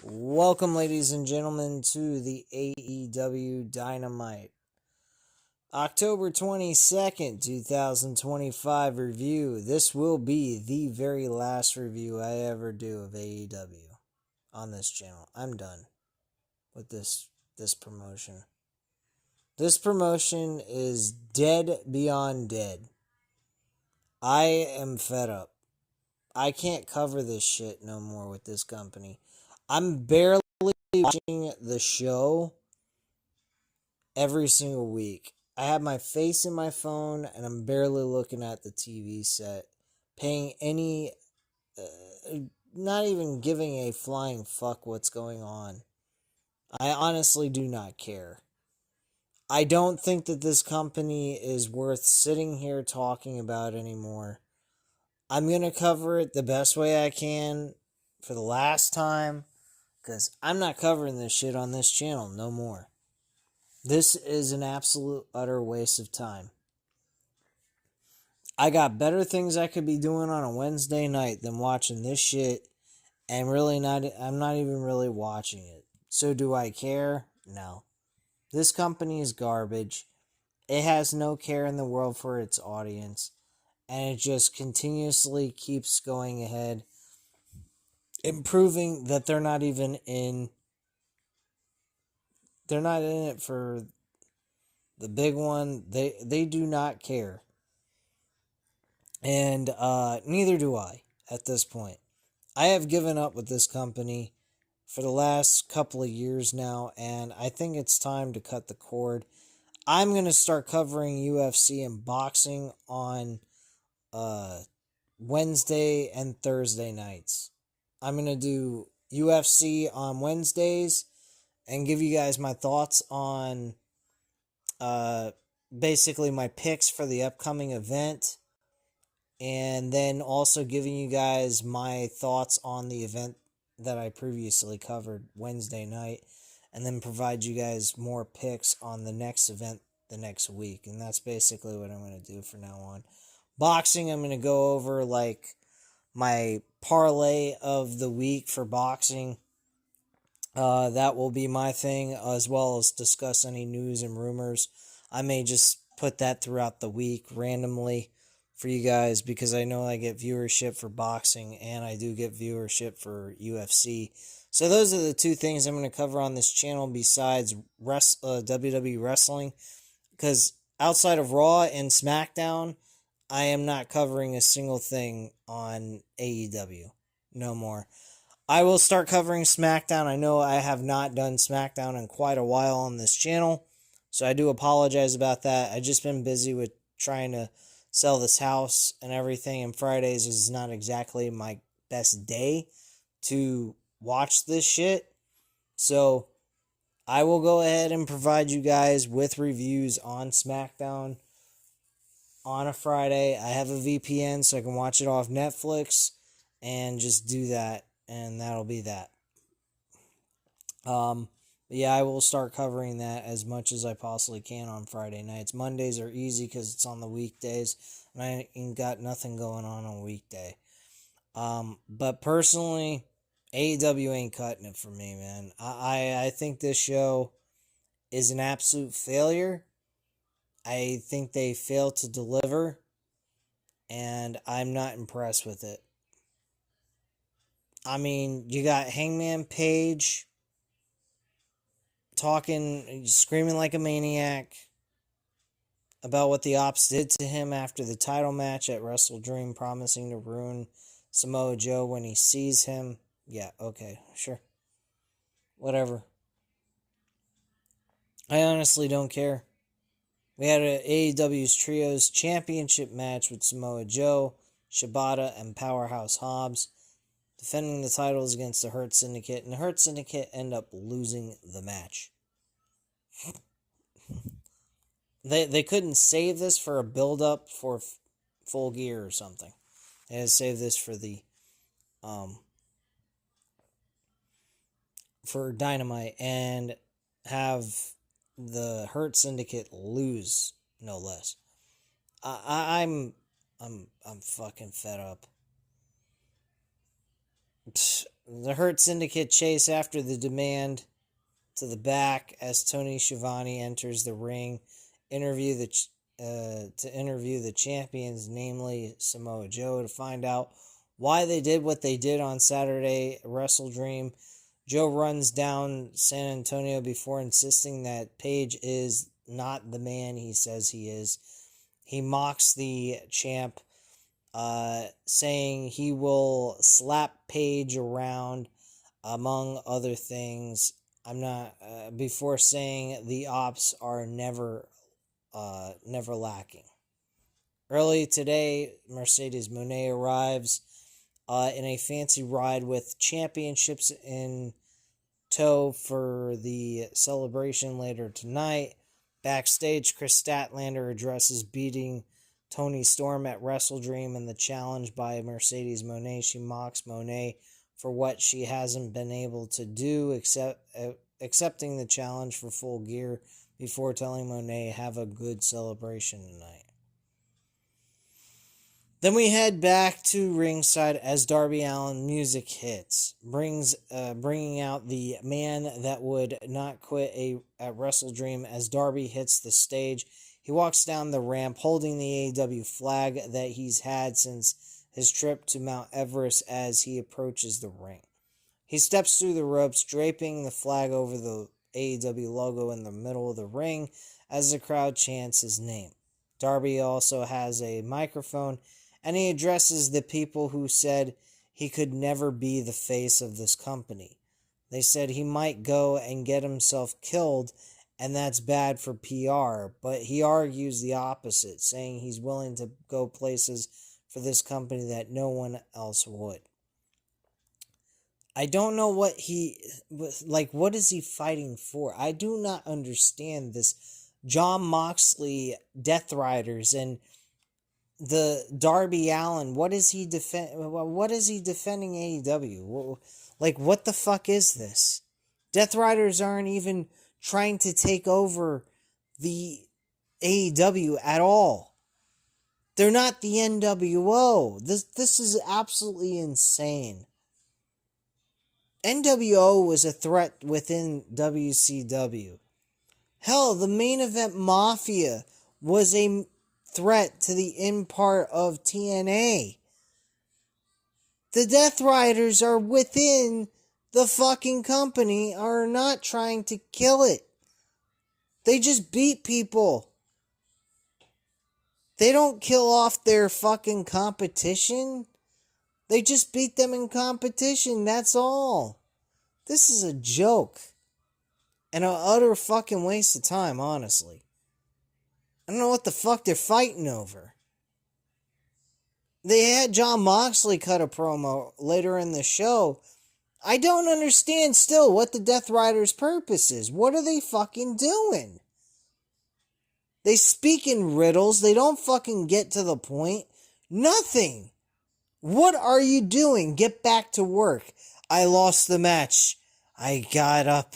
Welcome, ladies and gentlemen, to the AEW Dynamite October 22nd, 2025 review. This will be the very last review I ever do of AEW on this channel. I'm done with this promotion. This promotion is dead beyond dead. I am fed up. I can't cover this shit no more with this company. I'm barely watching the show every single week. I have my face in my phone and I'm barely looking at the TV set, paying any, not even giving a flying fuck what's going on. I honestly do not care. I don't think that this company is worth sitting here talking about anymore. I'm going to cover it the best way I can for the last time, because I'm not covering this shit on this channel no more. This is an absolute utter waste of time. I got better things I could be doing on a Wednesday night than watching this shit, and I'm not even really watching it. So do I care? No. This company is garbage. It has no care in the world for its audience, and it just continuously keeps going ahead, improving that they're not in it for the big one. They do not care. And neither do I at this point. I have given up with this company for the last couple of years now, and I think it's time to cut the cord. I'm going to start covering UFC and boxing on Wednesday and Thursday nights. I'm going to do UFC on Wednesdays and give you guys my thoughts on basically my picks for the upcoming event, and then also giving you guys my thoughts on the event that I previously covered Wednesday night, and then provide you guys more picks on the next event the next week. And that's basically what I'm going to do from now on. Boxing, I'm going to go over like my parlay of the week for boxing. That will be my thing, as well as discuss any news and rumors. I may just put that throughout the week randomly for you guys, because I know I get viewership for boxing and I do get viewership for UFC. So those are the two things I'm going to cover on this channel besides WWE wrestling, because outside of Raw and SmackDown, I am not covering a single thing on AEW no more. I will start covering SmackDown. I know I have not done SmackDown in quite a while on this channel, so I do apologize about that. I've just been busy with trying to sell this house and everything, and Fridays is not exactly my best day to watch this shit. So I will go ahead and provide you guys with reviews on SmackDown on a Friday. I have a VPN so I can watch it off Netflix and just do that, and that'll be that. Yeah, I will start covering that as much as I possibly can on Friday nights. Mondays are easy because it's on the weekdays, and I ain't got nothing going on a weekday. But personally, AEW ain't cutting it for me, man. I think this show is an absolute failure. I think they failed to deliver, and I'm not impressed with it. I mean, you got Hangman Page talking, screaming like a maniac about what the Ops did to him after the title match at Wrestle Dream, promising to ruin Samoa Joe when he sees him. Yeah, okay, sure. Whatever. I honestly don't care. We had AEW's Trios Championship match with Samoa Joe, Shibata, and Powerhouse Hobbs defending the titles against the Hurt Syndicate, and the Hurt Syndicate end up losing the match. They couldn't save this for a build-up for Full Gear or something. They had to save this for the for Dynamite and have the Hurt Syndicate lose, no less. I'm fucking fed up. The Hurt Syndicate chase after the demand to the back as Tony Schiavone enters the ring, to interview the champions, namely Samoa Joe, to find out why they did what they did on Saturday Wrestle Dream. Joe runs down San Antonio before insisting that Page is not the man he says he is. He mocks the champ, saying he will slap Page around, among other things. Before saying the ops are never lacking. Early today, Mercedes Moné arrives in a fancy ride with championships in tow for the celebration later tonight. Backstage, Chris Statlander addresses beating Toni Storm at Wrestle Dream and the challenge by Mercedes Moné. She mocks Moné for what she hasn't been able to do, accepting the challenge for Full Gear before telling Moné, have a good celebration tonight. Then we head back to ringside as Darby Allin music hits, bringing out the man that would not quit at Wrestle Dream as Darby hits the stage. He walks down the ramp holding the AEW flag that he's had since his trip to Mount Everest as he approaches the ring. He steps through the ropes, draping the flag over the AEW logo in the middle of the ring as the crowd chants his name. Darby also has a microphone, and he addresses the people who said he could never be the face of this company. They said he might go and get himself killed, and that's bad for PR, but he argues the opposite, saying he's willing to go places for this company that no one else would. I don't know what what is he fighting for? I do not understand this Jon Moxley Death Riders and the Darby Allin. What is he defending AEW? What the fuck is this? Death Riders aren't even trying to take over the AEW at all. They're not the NWO. This is absolutely insane. NWO was a threat within WCW. Hell, the Main Event Mafia was a threat to the in part of TNA. The Death Riders are within the fucking company, are not trying to kill it. They just beat people. They don't kill off their fucking competition. They just beat them in competition, that's all. This is a joke. And an utter fucking waste of time, honestly. I don't know what the fuck they're fighting over. They had Jon Moxley cut a promo later in the show. I don't understand still what the Death Riders' purpose is. What are they fucking doing? They speak in riddles. They don't fucking get to the point. Nothing. What are you doing? Get back to work. I lost the match. I got up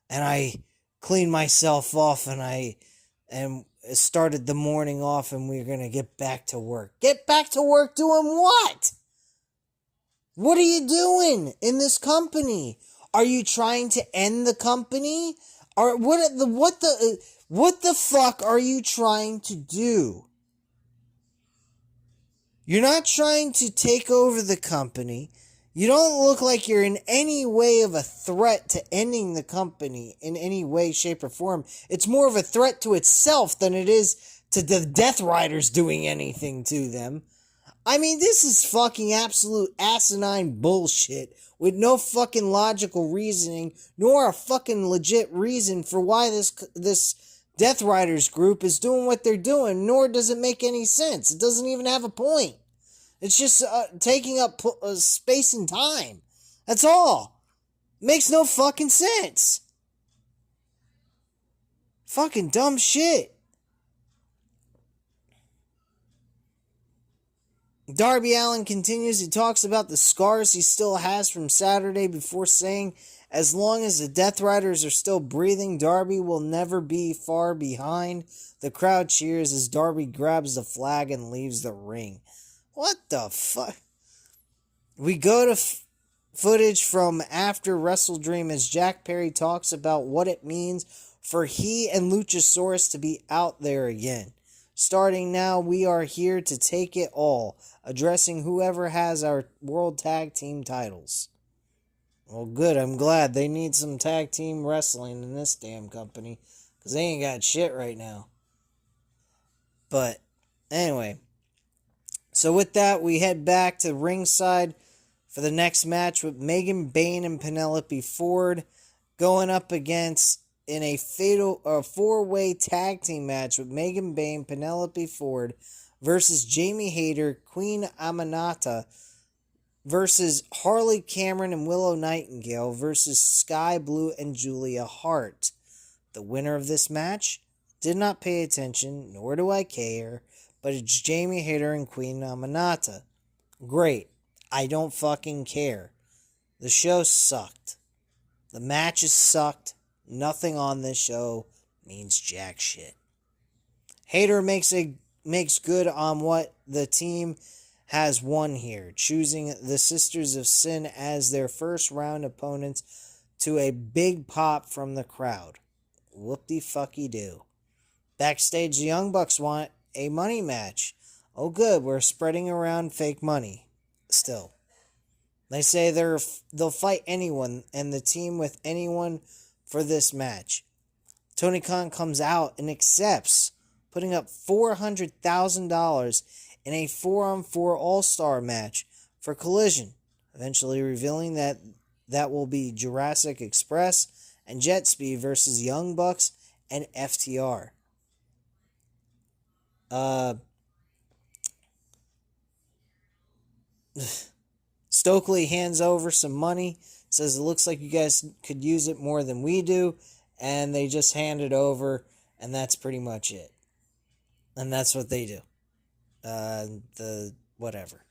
and I cleaned myself off and started the morning off, and we're going to get back to work. Get back to work doing what? What are you doing in this company? Are you trying to end the company? Or what the fuck are you trying to do? You're not trying to take over the company. You don't look like you're in any way of a threat to ending the company in any way, shape, or form. It's more of a threat to itself than it is to the Death Riders doing anything to them. I mean, this is fucking absolute asinine bullshit with no fucking logical reasoning, nor a fucking legit reason for why this Death Riders group is doing what they're doing, nor does it make any sense. It doesn't even have a point. It's just taking up space and time. That's all. Makes no fucking sense. Fucking dumb shit. Darby Allin continues. He talks about the scars he still has from Saturday before saying, as long as the Death Riders are still breathing, Darby will never be far behind. The crowd cheers as Darby grabs the flag and leaves the ring. What the fuck? We go to footage from after Wrestle Dream as Jack Perry talks about what it means for he and Luchasaurus to be out there again. Starting now, we are here to take it all, addressing whoever has our World Tag Team titles. Well, good. I'm glad. They need some tag team wrestling in this damn company, because they ain't got shit right now. But, anyway. So with that, we head back to ringside for the next match with Megan Bayne and Penelope Ford going up against in a fatal four-way tag team match with Megan Bayne, Penelope Ford versus Jamie Hayter, Queen Aminata versus Harley Cameron and Willow Nightingale versus Sky Blue and Julia Hart. The winner of this match did not pay attention, nor do I care, but it's Jamie Hayter and Queen Aminata. Great. I don't fucking care. The show sucked. The matches sucked. Nothing on this show means jack shit. Hayter makes good on what the team has won here, choosing the Sisters of Sin as their first round opponents to a big pop from the crowd. Whoop-de-fucky-do. Backstage, the Young Bucks want a money match. Oh good, we're spreading around fake money. Still. They say they'll fight anyone and the team with anyone for this match. Tony Khan comes out and accepts, putting up $400,000 in a 4-on-4 All-Star match for Collision, eventually revealing that will be Jurassic Express and Jet Speed versus Young Bucks and FTR. Stokely hands over some money, says it looks like you guys could use it more than we do, and they just hand it over, and that's pretty much it. And that's what they do. Whatever.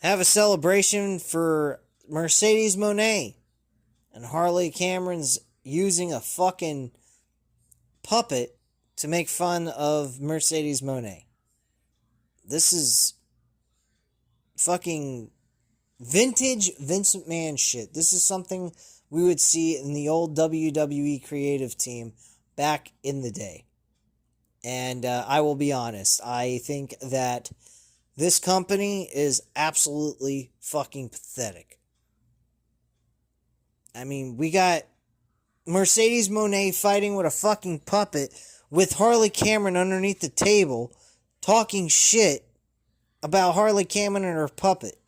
Have a celebration for Mercedes Moné, and Harley Cameron's using a fucking puppet to make fun of Mercedes Moné. This is fucking vintage Vince McMahon shit. This is something we would see in the old WWE creative team back in the day. And I will be honest, I think that this company is absolutely fucking pathetic. I mean, we got Mercedes Moné fighting with a fucking puppet with Harley Cameron underneath the table talking shit about Harley Cameron and her puppet.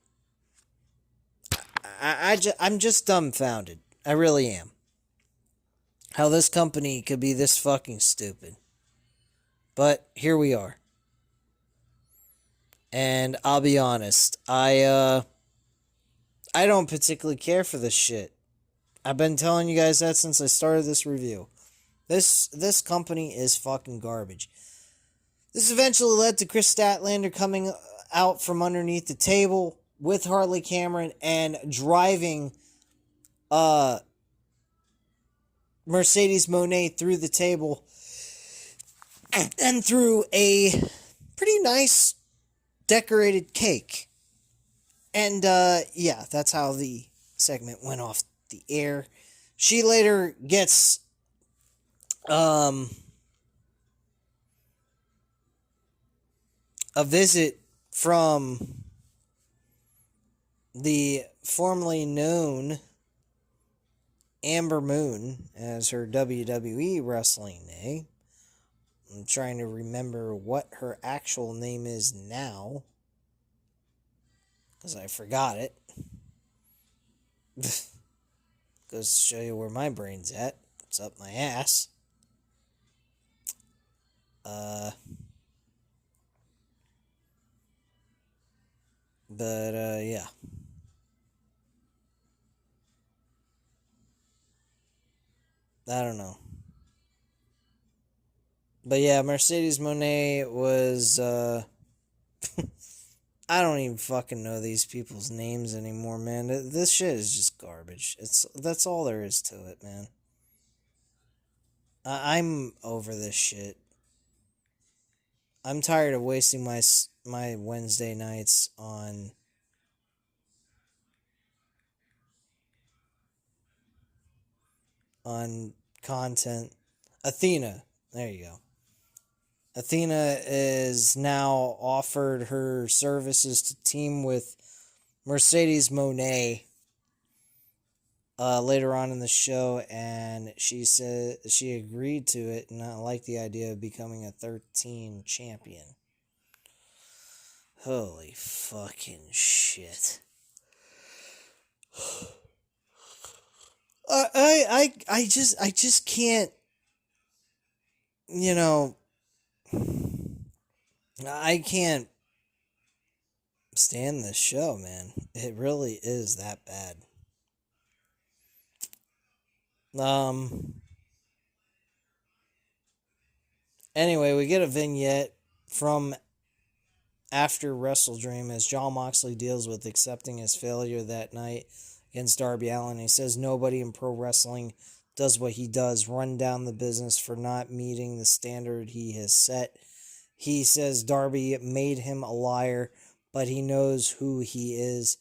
I'm just dumbfounded. I really am. How this company could be this fucking stupid. But here we are. And I'll be honest, I don't particularly care for this shit. I've been telling you guys that since I started this review. This company is fucking garbage. This eventually led to Chris Statlander coming out from underneath the table with Harley Cameron and driving Mercedes Moné through the table and through a pretty nice decorated cake. And yeah, that's how the segment went off the air. She later gets a visit from the formerly known Amber Moon as her WWE wrestling name. I'm trying to remember what her actual name is now, because I forgot it. Goes to show you where my brain's at. It's up my ass. Yeah. I don't know. But yeah, Mercedes Moné was, I don't even fucking know these people's names anymore, man. This shit is just garbage. That's all there is to it, man. I'm over this shit. I'm tired of wasting my Wednesday nights on on content. Athena, there you go. Athena is now offered her services to team with Mercedes Moné later on in the show, and she said she agreed to it and I like the idea of becoming a 13 champion. Holy fucking shit. I just can't, you know, I can't stand this show, man. It really is that bad. Anyway, we get a vignette from after Wrestle Dream as Jon Moxley deals with accepting his failure that night against Darby Allin. He says nobody in pro wrestling does what he does, run down the business for not meeting the standard he has set. He says Darby made him a liar, but he knows who he is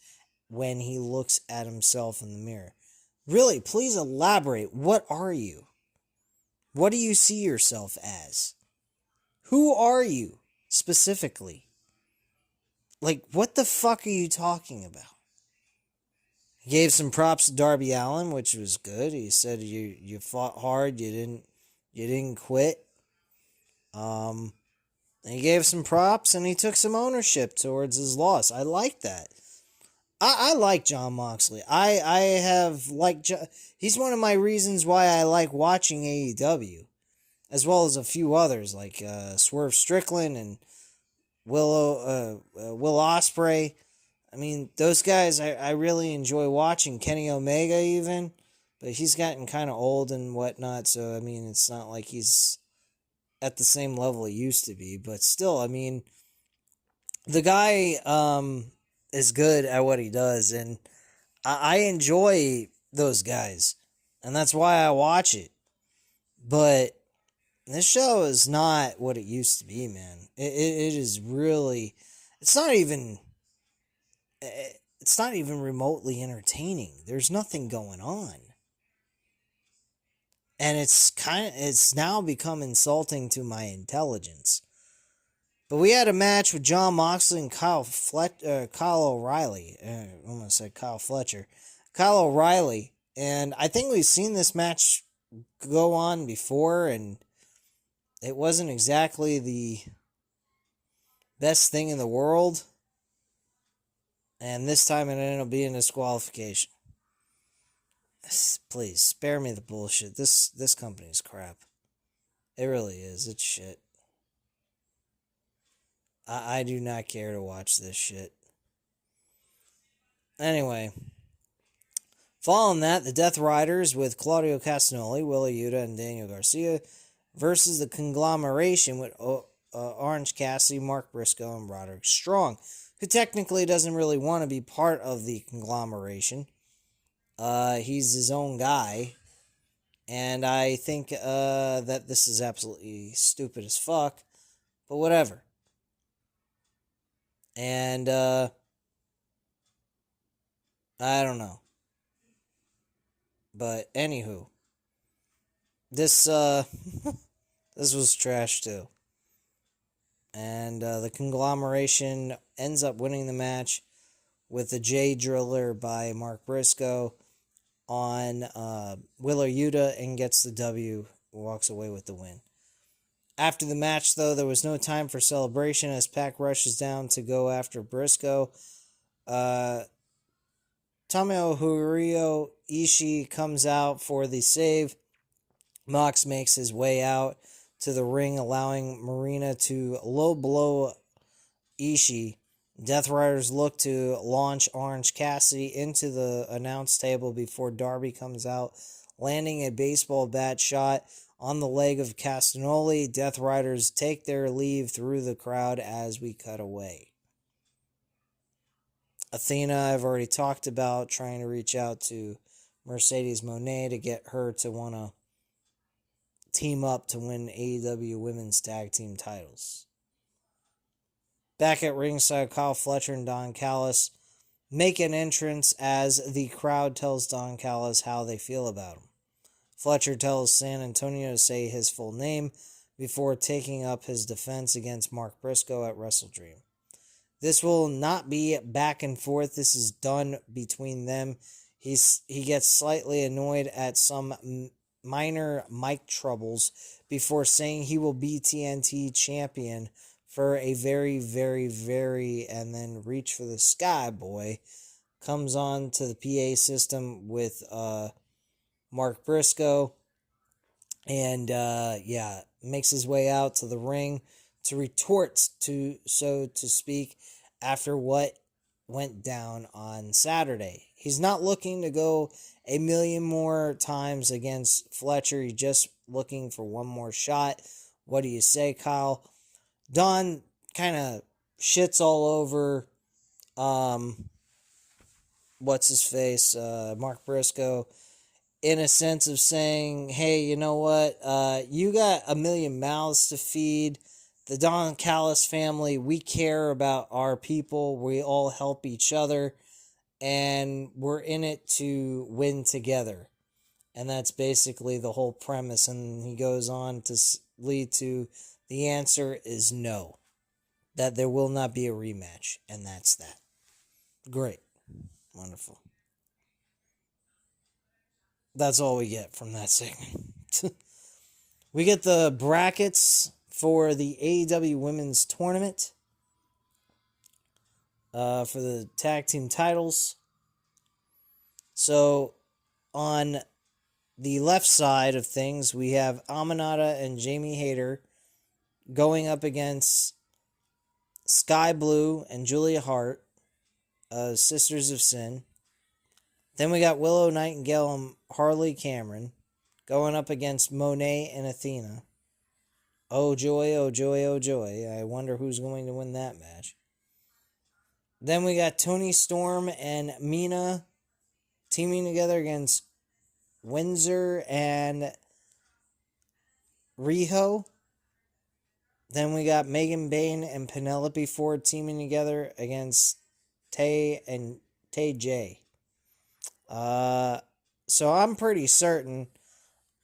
when he looks at himself in the mirror. Really, please elaborate. What are you? What do you see yourself as? Who are you, specifically? Like, what the fuck are you talking about? He gave some props to Darby Allin, which was good. He said you fought hard, you didn't quit. And he gave some props and he took some ownership towards his loss. I like that. I like Jon Moxley. I have liked he's one of my reasons why I like watching AEW, as well as a few others like Swerve Strickland and Will Ospreay. I mean, those guys I really enjoy watching. Kenny Omega even, but he's gotten kind of old and whatnot. So I mean, it's not like he's at the same level he used to be. But still, I mean, the guy is good at what he does, and I enjoy those guys, and that's why I watch it. But this show is not what it used to be, man. It is really, it's not even remotely entertaining. There's nothing going on. And it's now become insulting to my intelligence. But we had a match with Jon Moxley and Kyle O'Reilly. I almost said Kyle Fletcher. Kyle O'Reilly. And I think we've seen this match go on before, and it wasn't exactly the best thing in the world. And this time it ended up being a disqualification. Please, spare me the bullshit. This company's crap. It really is. It's shit. I do not care to watch this shit. Anyway, following that, the Death Riders with Claudio Castagnoli, Willa Yuta, and Daniel Garcia versus the Conglomeration with Orange Cassidy, Mark Briscoe, and Roderick Strong, who technically doesn't really want to be part of the Conglomeration. He's his own guy, and I think that this is absolutely stupid as fuck, but whatever. And I don't know. But anywho, this this was trash too. And the Conglomeration ends up winning the match with the J Driller by Mark Briscoe on Willa Yuta and gets the W, walks away with the win. After the match, though, there was no time for celebration as Pac rushes down to go after Briscoe. Tomohiro Ishii comes out for the save. Mox makes his way out to the ring, allowing Marina to low blow Ishii. Death Riders look to launch Orange Cassidy into the announce table before Darby comes out, landing a baseball bat shot on the leg of Castagnoli. Death Riders take their leave through the crowd as we cut away. Athena, I've already talked about, trying to reach out to Mercedes Moné to get her to want to team up to win AEW Women's Tag Team titles. Back at ringside, Kyle Fletcher and Don Callis make an entrance as the crowd tells Don Callis how they feel about him. Fletcher tells San Antonio to say his full name before taking up his defense against Mark Briscoe at WrestleDream. This will not be back and forth. This is done between them. He gets slightly annoyed at some minor mic troubles before saying he will be TNT champion for a very, very, very, and then reach for the sky, boy. Comes on to the PA system with Mark Briscoe, and makes his way out to the ring to retort, so to speak, after what went down on Saturday. He's not looking to go a million more times against Fletcher. He's just looking for one more shot. What do you say, Kyle? Don kind of shits all over what's his face, Mark Briscoe, in a sense of saying, hey, you know what? You got a million mouths to feed. The Don Callis family, we care about our people. We all help each other. And we're in it to win together. And that's basically the whole premise. And he goes on to lead to the answer is no. That there will not be a rematch. And that's that. Great. Wonderful. That's all we get from that segment. We get the brackets for the AEW Women's Tournament for the tag team titles. So, on the left side of things, we have Aminata and Jamie Hayter going up against Sky Blue and Julia Hart, Sisters of Sin. Then we got Willow Nightingale and Harley Cameron going up against Monet and Athena. Oh joy, oh joy, oh joy. I wonder who's going to win that match. Then we got Toni Storm and Mina teaming together against Windsor and Riho. Then we got Megan Bayne and Penelope Ford teaming together against Tay and Tay J. So I'm pretty certain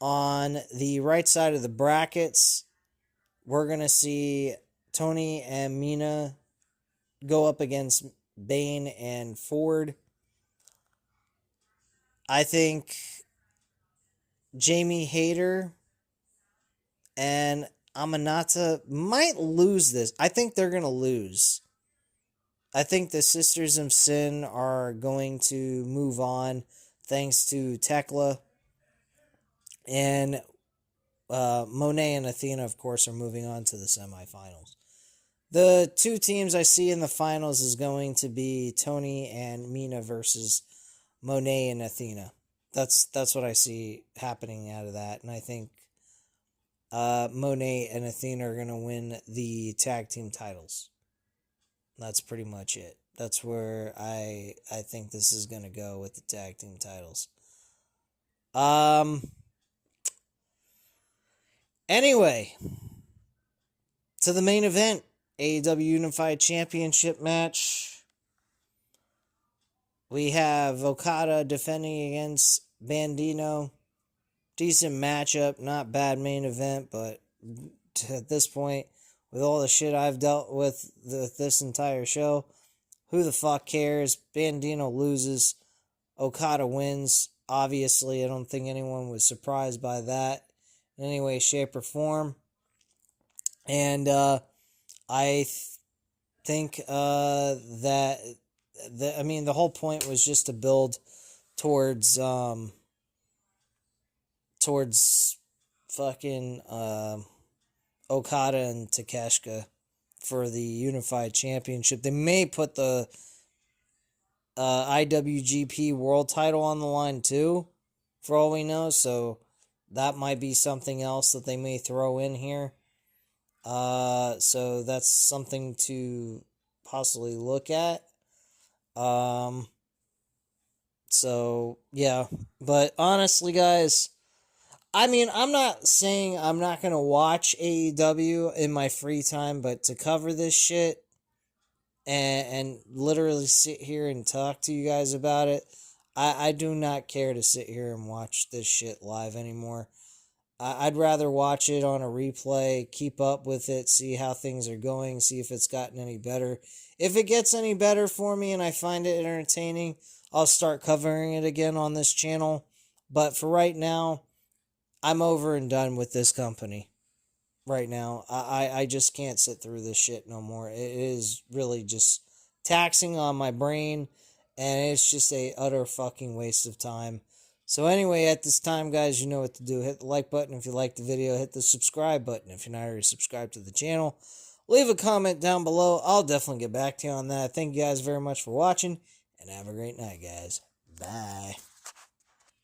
on the right side of the brackets, we're going to see Tony and Mina go up against Bayne and Ford. I think Jamie Hayter and Aminata might lose this. I think they're going to lose. I think the Sisters of Sin are going to move on thanks to Tekla. And Monet and Athena, of course, are moving on to the semifinals. The two teams I see in the finals is going to be Tony and Mina versus Monet and Athena. That's what I see happening out of that. And I think Monet and Athena are going to win the tag team titles. That's pretty much it. That's where I think this is going to go with the tag team titles. Anyway, to the main event, AEW Unified Championship match. We have Okada defending against Bandito. Decent matchup, not bad main event, but at this point, with all the shit I've dealt with this entire show, who the fuck cares? Bandito loses. Okada wins. Obviously, I don't think anyone was surprised by that in any way, shape, or form. And I think that the whole point was just to build towards fucking Okada and Takeshita for the Unified Championship. They may put the IWGP World Title on the line too, for all we know. So that might be something else that they may throw in here. So that's something to possibly look at. So yeah, but honestly, guys, I'm not saying I'm not going to watch AEW in my free time, but to cover this shit and literally sit here and talk to you guys about it, I do not care to sit here and watch this shit live anymore. I'd rather watch it on a replay, keep up with it, see how things are going, see if it's gotten any better. If it gets any better for me and I find it entertaining, I'll start covering it again on this channel. But for right now, I'm over and done with this company. Right now, I just can't sit through this shit no more. It is really just taxing on my brain, and it's just a utter fucking waste of time. So anyway, at this time, guys, you know what to do. Hit the like button if you liked the video. Hit the subscribe button if you're not already subscribed to the channel. Leave a comment down below. I'll definitely get back to you on that. Thank you guys very much for watching, and have a great night, guys. Bye.